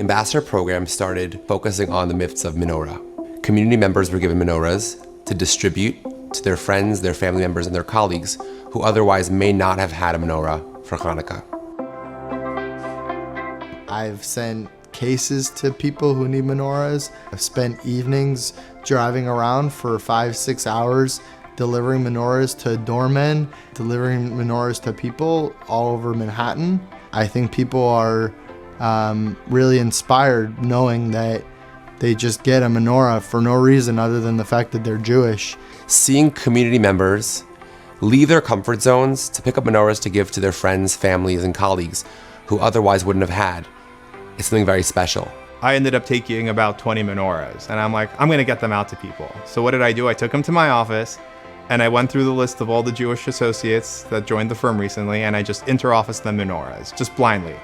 Ambassador program started focusing on the myths of menorah. Community members were given menorahs to distribute to their friends, their family members, and their colleagues who otherwise may not have had a menorah for Hanukkah. I've sent cases to people who need menorahs. I've spent evenings driving around for 5-6 hours delivering menorahs to doormen, delivering menorahs to people all over Manhattan. I think people are really inspired knowing that they just get a menorah for no reason other than the fact that they're Jewish. Seeing community members leave their comfort zones to pick up menorahs to give to their friends, families, and colleagues who otherwise wouldn't have had is something very special. I ended up taking about 20 menorahs, and I'm like, I'm gonna get them out to people. So what did I do? I took them to my office, and I went through the list of all the Jewish associates that joined the firm recently, and I just inter-officed them menorahs, just blindly.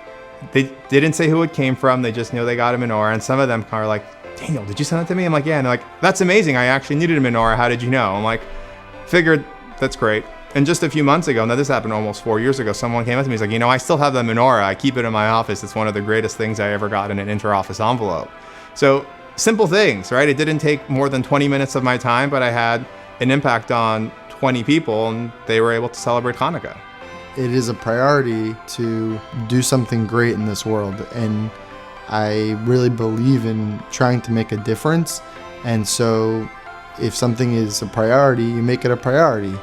They didn't say who it came from, they just knew they got a menorah, and some of them are like, Daniel, did you send it to me? I'm like, yeah, and they're like, that's amazing, I actually needed a menorah, how did you know? I'm like, figured, that's great. And just a few months ago, now this happened almost 4 years ago, someone came up to me, he's like, I still have the menorah, I keep it in my office, it's one of the greatest things I ever got in an inter-office envelope. So, simple things, right? It didn't take more than 20 minutes of my time, but I had an impact on 20 people, and they were able to celebrate Hanukkah. It is a priority to do something great in this world, and I really believe in trying to make a difference. And so if something is a priority, you make it a priority.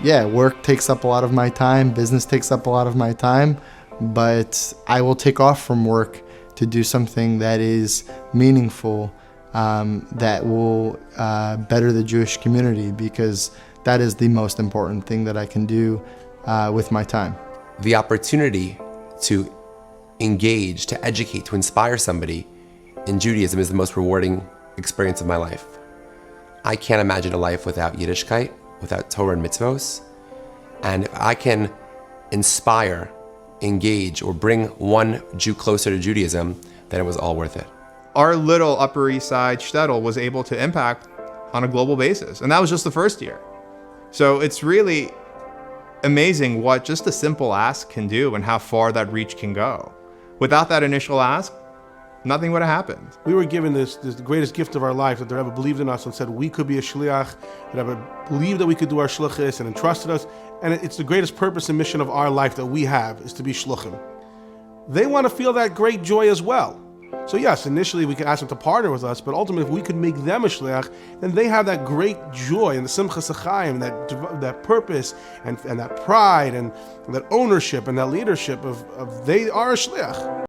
Yeah, work takes up a lot of my time, business takes up a lot of my time, but I will take off from work to do something that is meaningful, that will better the Jewish community, because that is the most important thing that I can do with my time. The opportunity to engage, to educate, to inspire somebody in Judaism is the most rewarding experience of my life. I can't imagine a life without Yiddishkeit, without Torah and mitzvos. And if I can inspire, engage, or bring one Jew closer to Judaism, then it was all worth it. Our little Upper East Side shtetl was able to impact on a global basis, and that was just the first year. So it's really amazing what just a simple ask can do and how far that reach can go. Without that initial ask, nothing would have happened. We were given this the greatest gift of our life, that the Rebbe believed in us and said we could be a shliach. The Rebbe believed that we could do our shluchis and entrusted us. And it's the greatest purpose and mission of our life that we have, is to be shluchim. They want to feel that great joy as well. So yes, initially we can ask them to partner with us, but ultimately if we could make them a shliach, then they have that great joy and the simchas achayim, that purpose and that pride and that ownership and that leadership of they are a shliach.